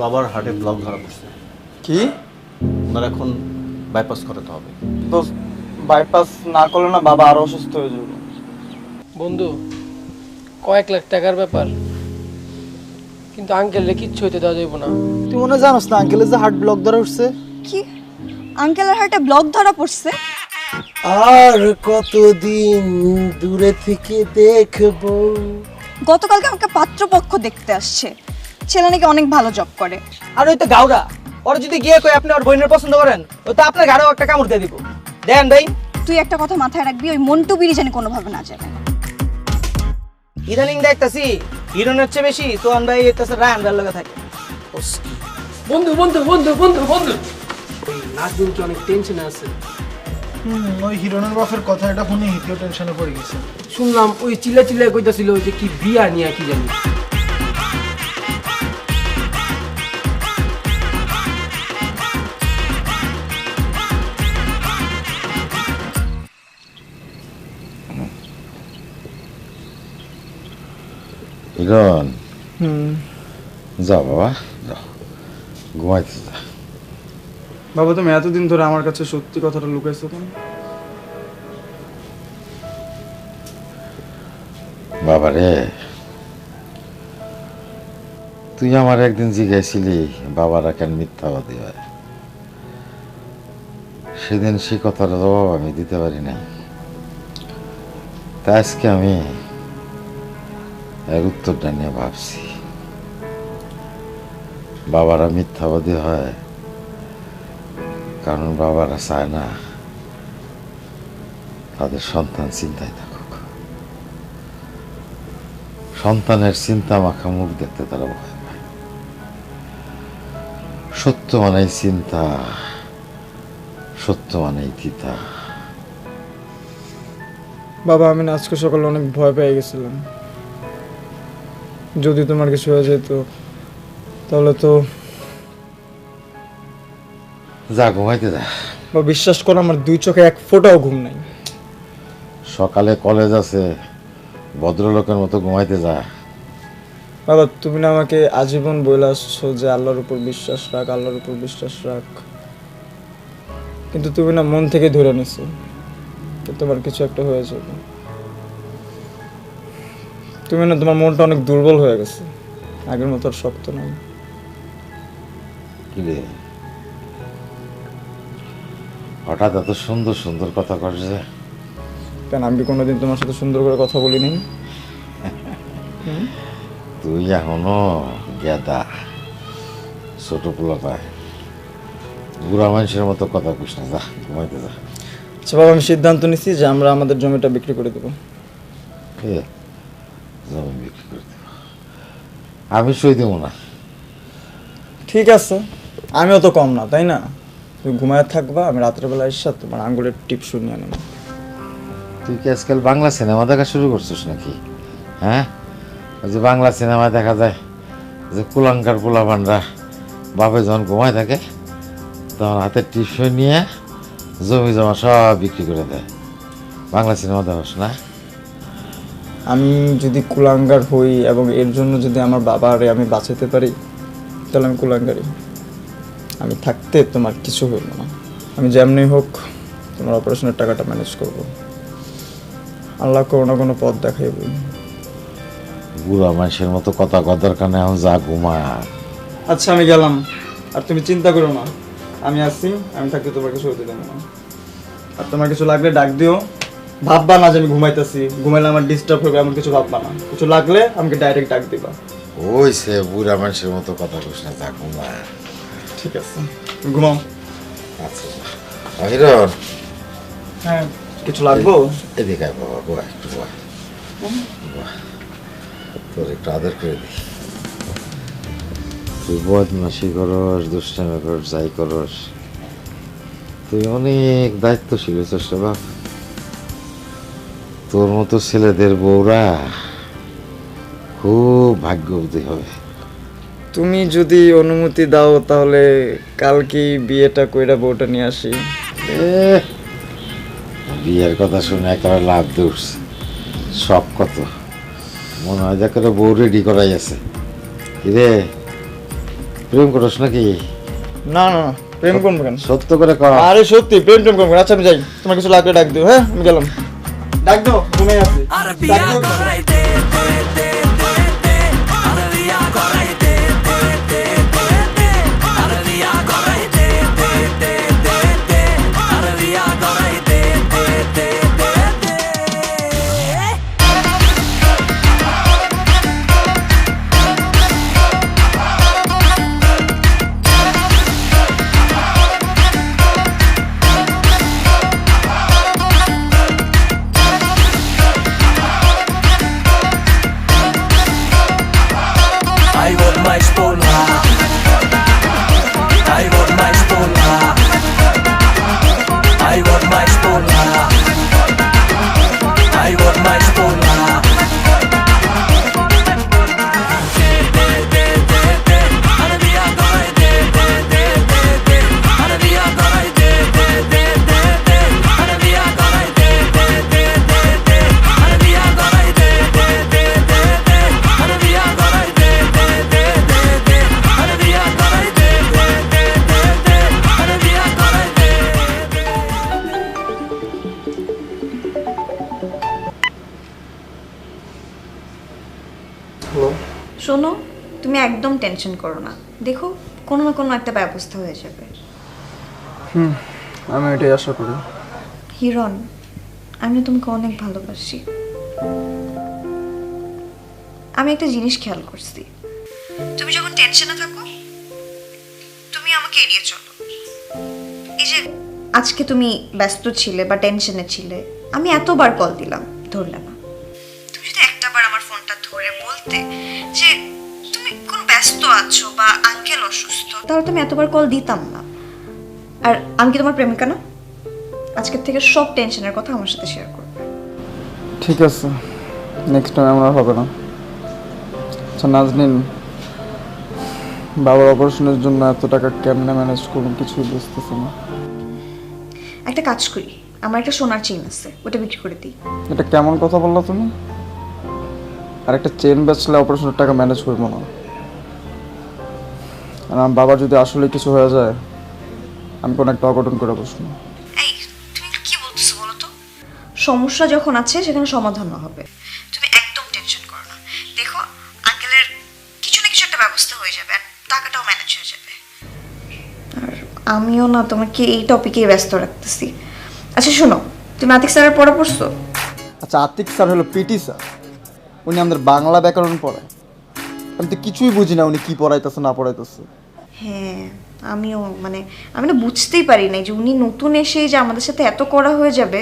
বাবার হার্টে ব্লক ধরা পড়ছে। কি ওনার এখন বাইপাস করাতে হবে। দোস্ত, বাইপাস না করলে না বাবা আরো অসুস্থ হয়ে যাবে। বন্ধু, কয়েক লাখ টাকার ব্যাপার, কিন্তু আঙ্কেলরে কিচ্ছু হইতে দেওয়া যাইব না। তুই মনে হয় জানোস না আঙ্কেলের যে হার্ট ব্লক ধরা উঠছে? কি আঙ্কেলের হার্টে ব্লক ধরা পড়ছে? আর কতদিন দূরে থেকে দেখবো। গতকালকে আমাকে পাত্রপক্ষ দেখতে আসছে, ছেলে নাকি অনেক ভালো জব করে। আর ওই তো গাউরা, ওরা যদি গিয়ে কই আপনি ওর বোনের পছন্দ করেন, ও তো আপনার ঘাড়েও একটা কামড় দিয়ে দিব। দেন ভাই, তুই একটা কথা মাথায় রাখবি, ওই মন্টু বিড়ি জানি কোনোভাবে না যাবে। ইদানিং দেখতাছি হিরোনের চেয়ে বেশি সোহান ভাই এটাছে রায়ানদার লগে থাকে। বন্ধু বন্ধু বন্ধু বন্ধু বন্ধু, ওই নাজমুল কি অনেক টেনশনে আছে। ওই হিরোনের বাপের কথা এটা শুনে হিতেও টেনশনে পড়ে গেছে। শুনলাম ওই চিল্লা চিল্লা কইতাছিল যে কি বিয়া নিয়ে কি জানি। হিরণ, যাও বাবা, যাও ঘুমাইতে যা। বাবা, তুমি এতদিন ধরে আমার কাছে সত্যি কথাটা লুকাইছো কেন? বাবা রে, তুই আমার একদিন জিজ্ঞাসিলি বাবারা কেন মিথ্যাবাদী হয়। সেদিন সে কথার জবাব আমি দিতে পারি নাই। তা আজকে আমি এর উত্তরটা নিয়ে ভাবছি। বাবারা মিথ্যাবাদী হয় কারণ বাবারা চায় না তাদের সন্তান চিন্তায় থাকুক। সন্তানের চিন্তা মাখা মুখ দেখতে তারা ভয় পায়। সত্য মানেই চিন্তা, সত্য মানেই তিতা। বাবা, আমি না আজকে সকালে অনেক ভয় পেয়ে গেছিলাম। যদি তোমার কিছু হয়ে যেত তাহলে তো। যা ঘুমাইতে যা। বা বিশ্বাস করো, আমার দুই চোখে এক ফোঁটাও ঘুম নাই। সকালে কলেজ আছে, ভদ্রলোকের মতো ঘুমাইতে যা। বাবা, তুমি না আমাকে আজীবন বলে আসছো যে আল্লাহর উপর বিশ্বাস রাখ, আল্লাহর উপর বিশ্বাস রাখ, কিন্তু তুমি না মন থেকে ধরে নিছো যে তোমার কিছু একটা হয়ে যাবে। তুমি না, তোমার মনটা অনেক দুর্বল হয়ে গেছে, আগের মতো আর শক্ত নয়। কি রে, হঠাৎ এত সুন্দর সুন্দর কথা করছে? কেন, আমি কি কোনোদিন তোমার সাথে সুন্দর করে কথা বলিনি? তুই এখনো গেদা, ছোট পোলা পায়, বুড়া মানুষের মতো কথা কইস না। যা ঘুমাইতে যা। আচ্ছা বাবা, আমি সিদ্ধান্ত নিচ্ছি যে আমরা আমাদের জমিটা বিক্রি করে দেবো। জমি বিক্রি করে দেব? আমি সই দেবো না। ঠিক আছে, আমিও তো কম না, তাই না? তুমি ঘুমায় থাকবা, আমি রাতের বেলা এসে তোমার আঙ্গুলের টিপ শুনিয়ে নেব। তুই কি আজকাল বাংলা সিনেমা দেখা শুরু করছিস নাকি? হ্যাঁ, ওই যে বাংলা সিনেমায় দেখা যায় যে কুলাঙ্কার পোলাপানরা বাপে যখন ঘুমায় থাকে তখন হাতে টিপসই নিয়ে জমি জমা সব বিক্রি করে দেয়। বাংলা সিনেমা দেখাস না? আমি যদি কুলাঙ্গার হই এবং এর জন্য যদি আমার বাবারে আমি বাঁচাতে পারি তাহলে আমি কুলাঙ্গারই। আমি থাকতে তোমার কিছু হইল না। আমি যেমনি হোক তোমার অপারেশনের টাকাটা ম্যানেজ করব। আল্লাহ কোনো না কোনো পথ দেখাইব। বুড়া মানুষের মতো কথা কর দরকার নেই, এখন যা ঘুমা। আচ্ছা, আমি গেলাম, আর তুমি চিন্তা করো না, আমি আসছি। আমি থাকতে তোমার কিছু হইতে দেবো না। আর তোমার কিছু লাগলে ডাক দিও। ভাববা না যে আমি ঘুমাইতেছি, ঘুমাইলে আমার ডিস্টার্ব হবে এমন কিছু ভাববা না। কিছু লাগলে আমাকে ডাইরেক্ট ডাক দিবা। ওই সে বুড়া মানুষের মতো কথা কইস না, যা ঘুমা। ঠিক আছে, ঘুমাও। আচ্ছা হিরণ, হ্যাঁ, কিছু লাগবো? এদিকে আয় বাবা, গোয়া একটু গোয়া। তোর একটু আদর করে দি। তুই বদমাসি করস, দুষ্টামি করস, যাই করস, তুই অনেক দায়িত্বশীল হয়েছিস রে বাপ। তোর মতো ছেলেদের বউরা খুব ভাগ্যবতী হবে। তুমি যদি অনুমতি দাও তাহলে কালকে বিয়েটা কইরা বউটা নিয়ে আসি। বিয়ের কথা শুনে একেবারে লাভ দৌড়ছে। সব কত মনে হয় যে বউ রেডি করাই আছে। কিরে প্রেম করছ নাকি? না না না, প্রেম করবো কেন? সত্য করে কর। আরে সত্যি প্রেম টেম করবো না। আচ্ছা আমি যাই, তোমার কিছু লাগলে ডাক দিও। হ্যাঁ আমি গেলাম। ডাক দাও, ঘুমিয়ে আছি। ডাক দিও। শোনো, তুমি একদম টেনশন করো না, দেখো কোনো না কোনো একটা ব্যবস্থা হয়ে যাবে। আমি এটাই আশা করি। হিরণ, আমি না তোমাকে অনেক ভালোবাসি। আমি একটা জিনিস খেয়াল করছি, তুমি যখন টেনশনে থাকো তুমি আমাকে এড়িয়ে চলো। এই যে আজকে তুমি ব্যস্ত ছিলে বা টেনশনে ছিলে, আমি এতবার কল দিলাম, ধরলে না। তুমি যদি একটাবার আমার ফোনটা ধরে বলতে যে তুমি কোন ব্যস্ত আছো বা আঙ্কেল অসুস্থ, তাহলে তুমি এতবার কল দিতাম না। আর আমি কি তোমার প্রেমিকা না? আজকের থেকে সব টেনশনের কথা আমার সাথে শেয়ার করবে। ঠিক আছে, নেক্সট টাইম আমার হবে না। আচ্ছা নাজনীন, বাবার অপারেশনের জন্য এত টাকা কেমনে ম্যানেজ করুন কিছুই বুঝতেছি না। একটা কাজ করি, আমার একটা সোনার চেইন আছে, ওটা বিক্রি করে দিই। এটা কেমন কথা বললা তুমি? আর একটা চেন বেচলে অপারেশনের টাকা ম্যানেজ করবো না। আর আমার বাবা যদি আসলে কিছু হয়ে যায়, আমি কোনো একটা অঘটন করে বসবো। এই তুমি একটু কি বলতেছো বলো তো? সমস্যা যখন আছে সেখানে সমাধান হবে, তুমি একদম টেনশন করো না। দেখো আঙ্কেলের কিছু না কিছু একটা ব্যবস্থা হয়ে যাবে, আর টাকাটাও ম্যানেজ হয়ে যাবে। আর আমিও না তোমাকে এই টপিকেই ব্যস্ত রাখতেছি। আচ্ছা শোনো, তুমি আতিক স্যারের পড়া পড়ছো? আচ্ছা আতিক স্যার হলো পিটি স্যার, উনি আমাদের বাংলা ব্যাকরণ পড়ায়। আমি তো কিছুই বুঝি না উনি কি পড়াইতেছে না পড়াইতেছে। হ্যাঁ আমিও, মানে আমি না বুঝতেই পারি নাই যে উনি নতুন এসেই যে আমাদের সাথে এত কড়া হয়ে যাবে।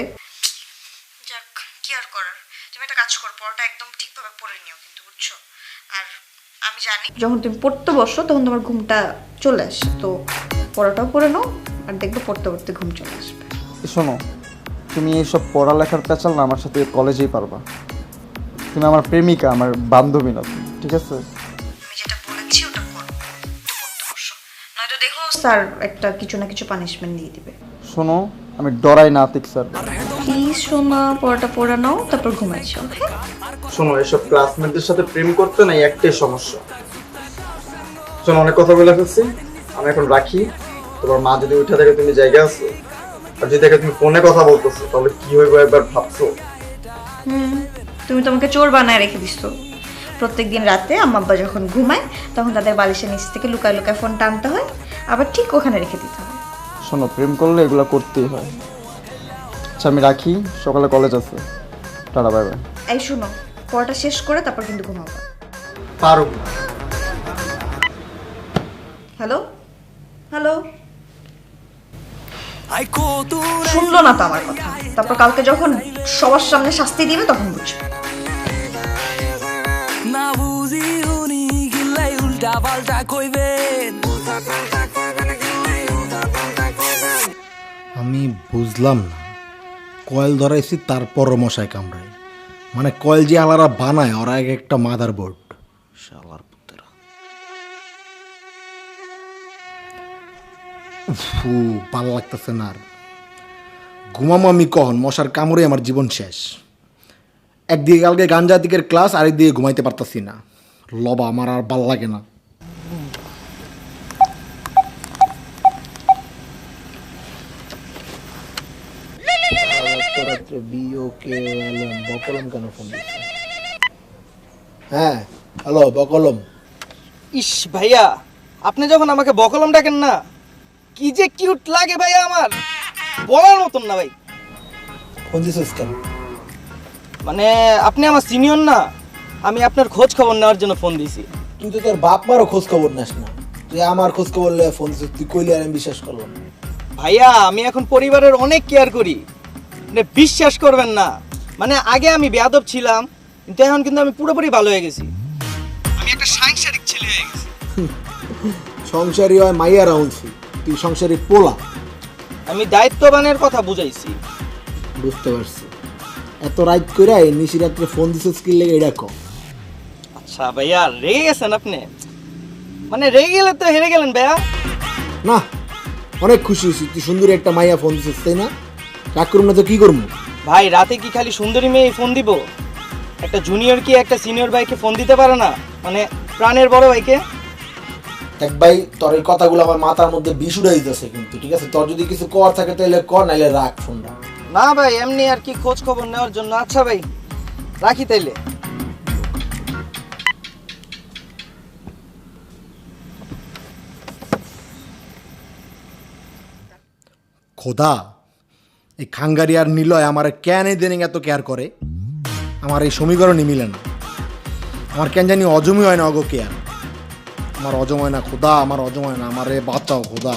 যাক, কি আর করার। তুমি একটা কাজ করো, পড়াটা একদম ঠিকভাবে পড়ে নিও কিন্তু, বুঝছো? আর আমি জানি যখন তুমি পড়তে বসো তখন তোমার ঘুমটা চলে আসে, তো পড়াটাও পড়ে নাও, আর দেখবে পড়তে পড়তে ঘুম চলে আসবে। শোনো, তুমি এইসব পড়ালেখার পেঁচাল না আমার সাথে কলেজেই পারবা। তুমি আমার প্রেমিকা, আমার বান্ধবী না তুমি, ঠিক আছে? আমি যেটা বলেছি ওটা করো, একটু পড়তে বসো, নয়তো দেখো স্যার একটা কিছু না কিছু পানিশমেন্ট দিয়ে দিবে। শোনো, আমি ডরাই না আতিক স্যার। প্লিজ শোনা, পড়াটা পড়ে নাও, তারপর ঘুমাইছো। হ্যাঁ শোনো, এসব ক্লাসমেটদের সাথে প্রেম করতে না একটাই সমস্যা। শোনো, অনেক কথা বলে ফেলছি, আমি এখন রাখি। তোমার মা যদি উঠে থাকে তুমি জায়গা আছো, আর যদি দেখে তুমি ফোনে কথা বলতেছো, তাহলে কি হইব একবার ভাবছো? তুমি তোমাকে চোর বানায় রেখে দিছো। প্রত্যেকদিন রাতে আম্মা আব্বা যখন ঘুমায় তখন তাদের বালিশের নিচ থেকে লুকায় লুকায় ফোন টানতে হয়, আবার ঠিক ওখানে রেখে দিতে হয়। শোনো, প্রেম করলে এগুলো করতেই হয়। আচ্ছা আমি রাখি, সকালে কলেজ আছে। Tata, bye bye. এই শোনো, পড়াটা শেষ করে তারপর কিন্তু ঘুমাবো। পারো। হ্যালো হ্যালো, শুনলো না তো আমার কথা। তারপর কালকে যখন সবার সামনে শাস্তি দিবে তখন বুঝবে। আমি বুঝলাম না, কয়েল ধরাইছি তারপর মশায় কামড়ায়। মানে কয়েল যে আলারা বানায় ওরা এক একটা মাদার বোর্ড। শালার পুত্রা, ভালো লাগতেছে না আর। ঘুমামো আমি কখন? মশার কামড়ে আমার জীবন শেষ। একদিকে কালকে গাঞ্জা দিকের ক্লাস, আরেকদিকে ঘুমাইতে পারতাছি না। লবা আমার আর ভাল লাগে না। মাত্র BOKLM বকলম কেন ফোন দিচ্ছে? হ্যাঁ হ্যালো বকলম। ইস ভাইয়া, আপনি যখন আমাকে বকলম ডাকেন না, কি যে কিউট লাগে ভাইয়া, আমার বলার মতন না ভাই। ফোন দিছিস কেন? মানে আপনি আমার সিনিয়র না, আমি আপনার খোঁজ খবর নেওয়ার জন্য ফোন দিয়েছি। তুই তো তোর বাপ মারও খোঁজ খবর নেস না, তুই আমার খোঁজ খবর নিয়ে ফোন দিছিস, তুই কইলে আর আমি বিশ্বাস করলাম। ভাইয়া আমি এখন পরিবারের অনেক কেয়ার করি, মানে বিশ্বাস করবেন না। মানে আগে আমি বেয়াদব ছিলাম, কিন্তু এখন কিন্তু আমি পুরোপুরি ভালো হয়ে গেছি। আমি একটা সাংসারিক ছেলে হয়ে গেছি। সংসারী হয় মাইয়া রাউন্ডছি, তুই সংসারী পোলা। আমি দায়িত্ববানের কথা বুঝাইছি। বুঝতে পারছি। এত রাত করে নিশি রাত্রে ফোন দিছিস কি লেগে এটা কম। আচ্ছা ভাইয়া, রেগে গেছেন আপনি? মানে রেগে গেলে তো হেরে গেলেন ভাইয়া। না, অনেক খুশি হয়েছি, তুই সুন্দরী একটা মাইয়া ফোন দিছিস, তাই না? রাগ করুন না তো কি করবো? ভাই রাতে কি খালি সুন্দরী মেয়ে ফোন দিব? একটা জুনিয়র কি একটা সিনিয়র ভাইকে ফোন দিতে পারে না? মানে প্রাণের বড় ভাইকে? দেখ ভাই, তোর এই কথাগুলো আমার মাথার মধ্যে বিষ উড়ে দিতেছে, কিন্তু ঠিক আছে, তোর যদি কিছু কর থাকে তাহলে কর, নাইলে রাখ ফোনটা। না ভাই, এমনি আর কি খোঁজ খবর নেওয়ার জন্য। আচ্ছা ভাই, রাখি তাইলে। খোদা, এই খাঙ্গারি আর নিলয় আমার কেন দেনিং এত কেয়ার করে? আমার এই সমীকরণই মিলে না। আমার কেন জানি অজমই হয় না অগো কেয়ার। আমার অজম হয় না খোদা, আমার অজম হয় না, আমারে বাঁচাও খোদা।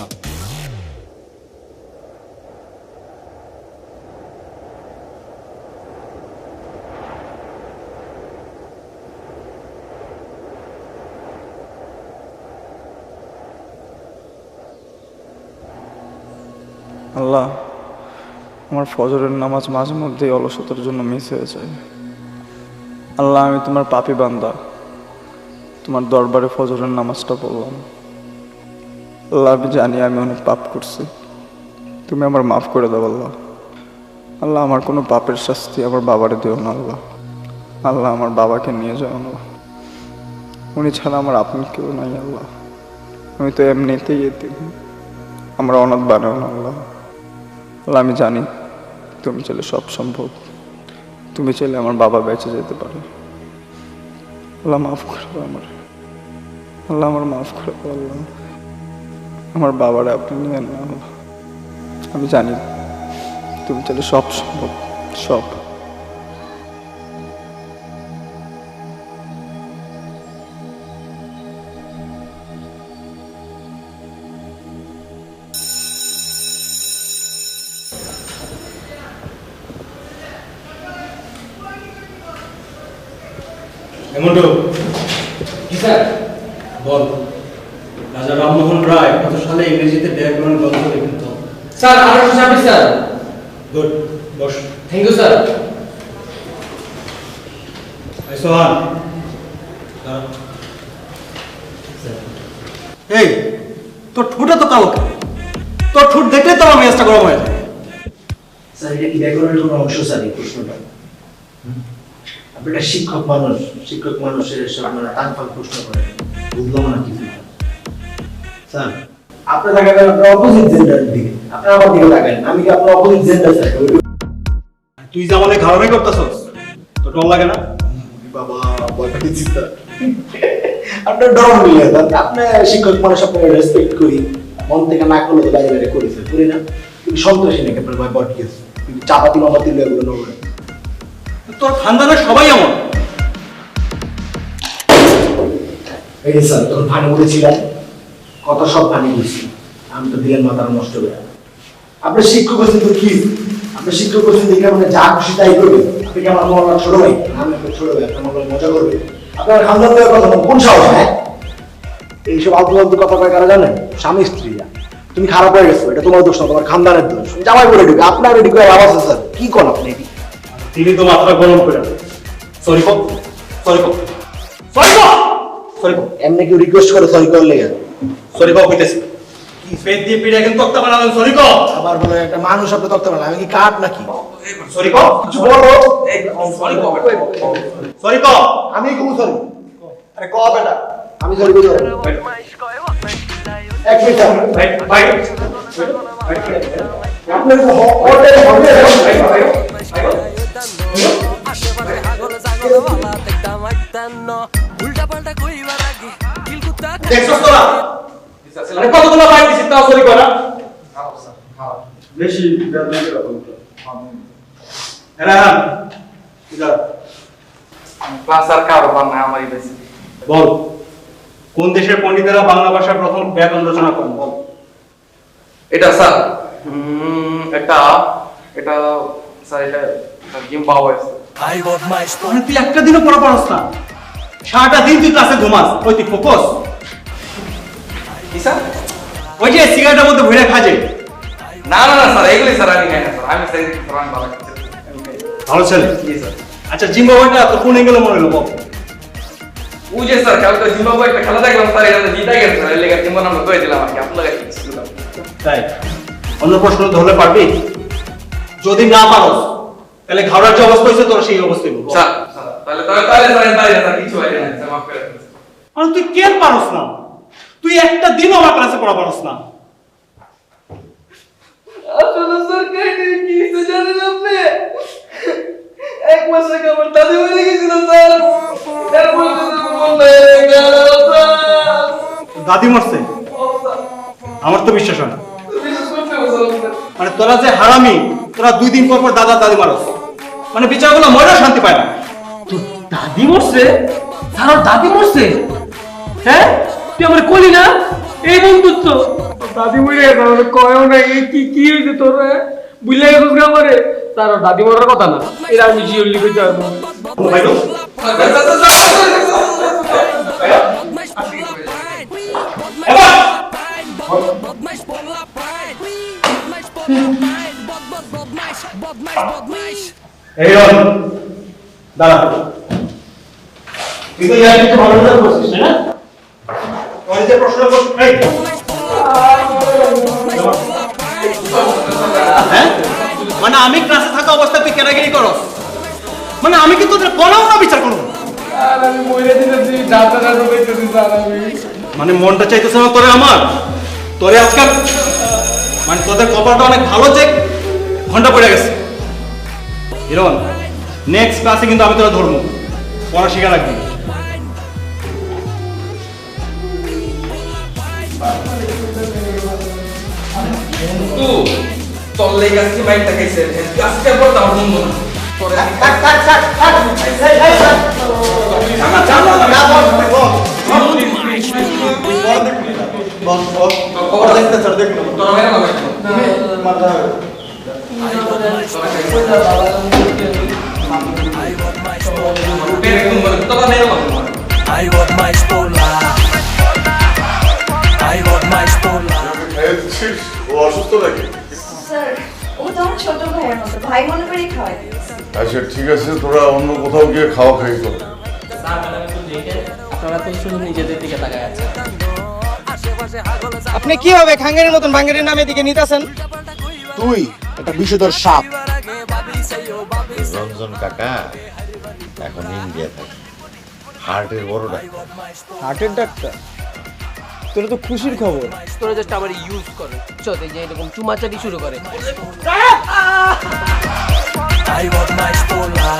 আল্লাহ, আমার ফজরের নামাজ মাঝে মধ্যেই অলসতার জন্য মিস হয়ে যায়। আল্লাহ, আমি তোমার পাপী বান্দা, তোমার দরবারে ফজরের নামাজটা পড়লাম। আল্লাহ, আমি জানি আমি অনেক পাপ করছি, তুমি আমার মাফ করে দাও আল্লাহ। আল্লাহ, আমার কোনো পাপের শাস্তি আমার বাবারে দিও না আল্লাহ। আল্লাহ, আমার বাবাকে নিয়ে যাও আল্লাহ, উনি ছাড়া আমার আপন কেউ নাই আল্লাহ। আমি তো এমনিতেই এতিম, আমরা অনাথ বানাও না আল্লাহ। আল্লাহ, আমি জানি তুমি চাইলে সব সম্ভব, তুমি চাইলে আমার বাবা বেঁচে যেতে পারে। আল্লাহ, মাফ করে দাও আমার, আল্লাহ আমার মাফ করে দাও আল্লাহ। আমার বাবারে আপনি নিয়ে না আল্লাহ, আমি জানি তুমি চাইলে সব সম্ভব, সব। হেমন্ত, কি স্যার বল। রাজা রামমোহন রায় কত সালে ইংরেজিতে ব্যাকরণ গ্রন্থ লিখিত? স্যার 1826 স্যার। Good, boss. Thank you sir. Sohan, এই তোর ঠোঁটে তো কালো কেন? তোর ঠোঁট দেখলে তো আমার মেজাজটা গরম হয়ে যায়। স্যার, এটা কি ব্যাকরণের কোনো অংশ স্যার এই প্রশ্নটা? আপনি একটা শিক্ষক মানুষ, শিক্ষক মানুষের সব টান ফাঁক প্রশ্ন করেন, বুঝলাম না কিছু। স্যার, আপনি তাকাবেন আপনার অপোজিট জেন্ডারের দিকে, আপনি আমার দিকে তাকান, আমি কি আপনার অপোজিট জেন্ডার স্যার? তুই যে আমাদের ঘাড়ামে করতেছস, তোর ডর লাগে না? বাবা ভয় পেয়েছি স্যার। আপনার ডর মিলে আপনি শিক্ষক মানুষ, আপনাকে রেসপেক্ট করি, মন থেকে না করলে তো বাইরে বাইরে করি স্যার, করি না? কিন্তু সন্তোষী নাকি আপনার ভয় পট গেছে, কিন্তু চাপাতি মাপাতি এগুলো নড়বে। তোর খানদানের সবাই এমন। এই যে স্যার, তখন ফানি বলেছিলেন, কত সব ফানি বলছি, আমি তো দিলেন মাথার নষ্ট করে। আপনার শিক্ষক আছেন তো কি, আপনার শিক্ষক আছেন দেখে মানে যা খুশি তাই করবে। আপনি কি আমার মনে ছোট ভাই? আমি আপনার ছোট ভাই, আপনার মনে মজা করবে। আপনার খানদান দেওয়ার কথা কোন সাহস? হ্যাঁ, এইসব আলতু ফালতু কথা কয় কারা জানেন? স্বামী স্ত্রীরা। তুমি খারাপ হয়ে গেছো, এটা তোমার দোষ না, তোমার খানদানের দোষ। জামাই বলে ঢুকে আপনার রেডি করে আওয়াজ আছে স্যার, কি করেন আপনি? তিনি তো মাথা গরম করে। সরি কো, সরি কো, সরি কো, সরি কো। এমনি কেউ রিকোয়েস্ট করে সরি করলে সরি কো কইতেছি। কি ফেদ দিয়ে পিড়ে কিন্তু তক্তা বানালেন, সরি কো। আবার বলে একটা মানুষ আপনি তক্তা বানালেন, আমি কি কাঠ নাকি? সরি কো, কিছু বলো। সরি কো, সরি কো। আমি কোন সরি? আরে ক বেটা, আমি সরি কই? এক মিনিট ভাই ভাই আপনার তো অর্ডার হবে। দেখছস তোরা মানে কতগুলো বাইক দিছিস তাও চুরি করা বেশি বেদবি রকম হ্যাঁ যা ক্লাস আর কারো বাংলা আমারই বেশি বল কোন দেশের পণ্ডিতেরা বাংলা ভাষার প্রথম ব্যাকরণ রচনা করেন বল এটা স্যার এটা স্যার এটা জিম্বাবুয়ে মানে তুই একটা দিনও পড়া পারস না সারাটা দিন তুই ক্লাসে ঘুমাস ওই তুই ফোকাস কি স্যার ওই যে সিগারেটের মধ্যে ভরে খাজে না না না স্যার এগুলি স্যার আমি খাই না স্যার আমি স্যার স্যার আমি ভালো খাচ্ছি ভালো ছেলে জি স্যার আচ্ছা জিম্বাবুয়েটা তো কোন অ্যাঙ্গেলে মনে হলো বল ওই যে স্যার কালকে জিম্বাবুয়ে একটা খেলা দেখলাম স্যার এটা জিতে গেছে স্যার এর লেগে জিম্বাবুয়ে নাম কই দিলাম আর কি আপনার কাছে তাই অন্য প্রশ্ন ধরলে পারবি যদি না পারস তাহলে ঘাড়ার যে অবস্থা হয়েছে তোর সেই অবস্থায় বল স্যার তাহলে স্যার পারি না স্যার কিছু হয় না স্যার মাফ করে দিন আর তুই কেন পারস না তুই একটা দিনও আমার ক্লাসে পড়া পারস না আসলে স্যার কাহিনী কি হয়েছে জানেন আপনি এক মাস আগে আমার দাদি মরে গেছিল স্যার এরপর দাদি মরছে আমার তো বিশ্বাস হয় না মানে তোরা যে হারামি তোরা 2 দিন পর পর দাদা দাদি মারস মানে বিচারগুলো মরেও শান্তি পায় না দাদি মরছে স্যার ওর দাদি মরছে হ্যাঁ তুই আমার কলি না এই বন্ধুত্ব দাদি মরে গেছে আমার কয়ও না কি কি হয়েছে তোর বুঝলে গেছিস না আমারে স্যার ওর দাদি মরার কথা না এরা আমি জিওলি কইতে পারবো ভাই এই রন দাঁড়া তুই তো ইয়ার কিছু ভালো না করছিস না ওই যে প্রশ্ন করছিস হ্যাঁ মানে আমি ক্লাসে থাকা অবস্থায় তুই কেনাগিরি করস মানে আমি কি তোদের বলাও না বিচার করব আর আমি মরে দিতেছি ডাক্তার কইতেছি স্যার আমি মানে মনটা চাইতেছে না তোরে আমার তোরে আজকাল মানে তোদের কপালটা অনেক ভালো যে ঘন্টা পড়ে গেছে হিরন নেক্সট ক্লাসে কিন্তু আমি তোরা ধরবো পড়া শিখা রাখবি তু তোর লেগে আজকে মাইকটা খাইছে আজকে পর তো আমার বন্ধু না পরে I want my stola. I want my stola. ও অসুস্থ নাকি স্যার ও তো আমার ছোট ভাইয়ের মতো ভাই মনে করে খাওয়াই দিয়েছে আচ্ছা ঠিক আছে তোরা অন্য কোথাও গিয়ে খাওয়া খাই কর আপনারা তো শুধু নিজেদের দিকে তাকায় আছেন আপনি কি হবে খাঙ্গারির মতন ভাঙ্গারির নামে দিকে নিতেছেন তুই একটা বিষধর সাপ রঞ্জন কাকা এখন ইন্ডিয়া থাকে হার্টের বড় ডাক্তার হার্টের ডাক্তার তোর তো খুশির খবর তোরা জাস্ট আমার ইউজ করে চল এই যে এরকম চুমাচাটি শুরু করে I want my stola.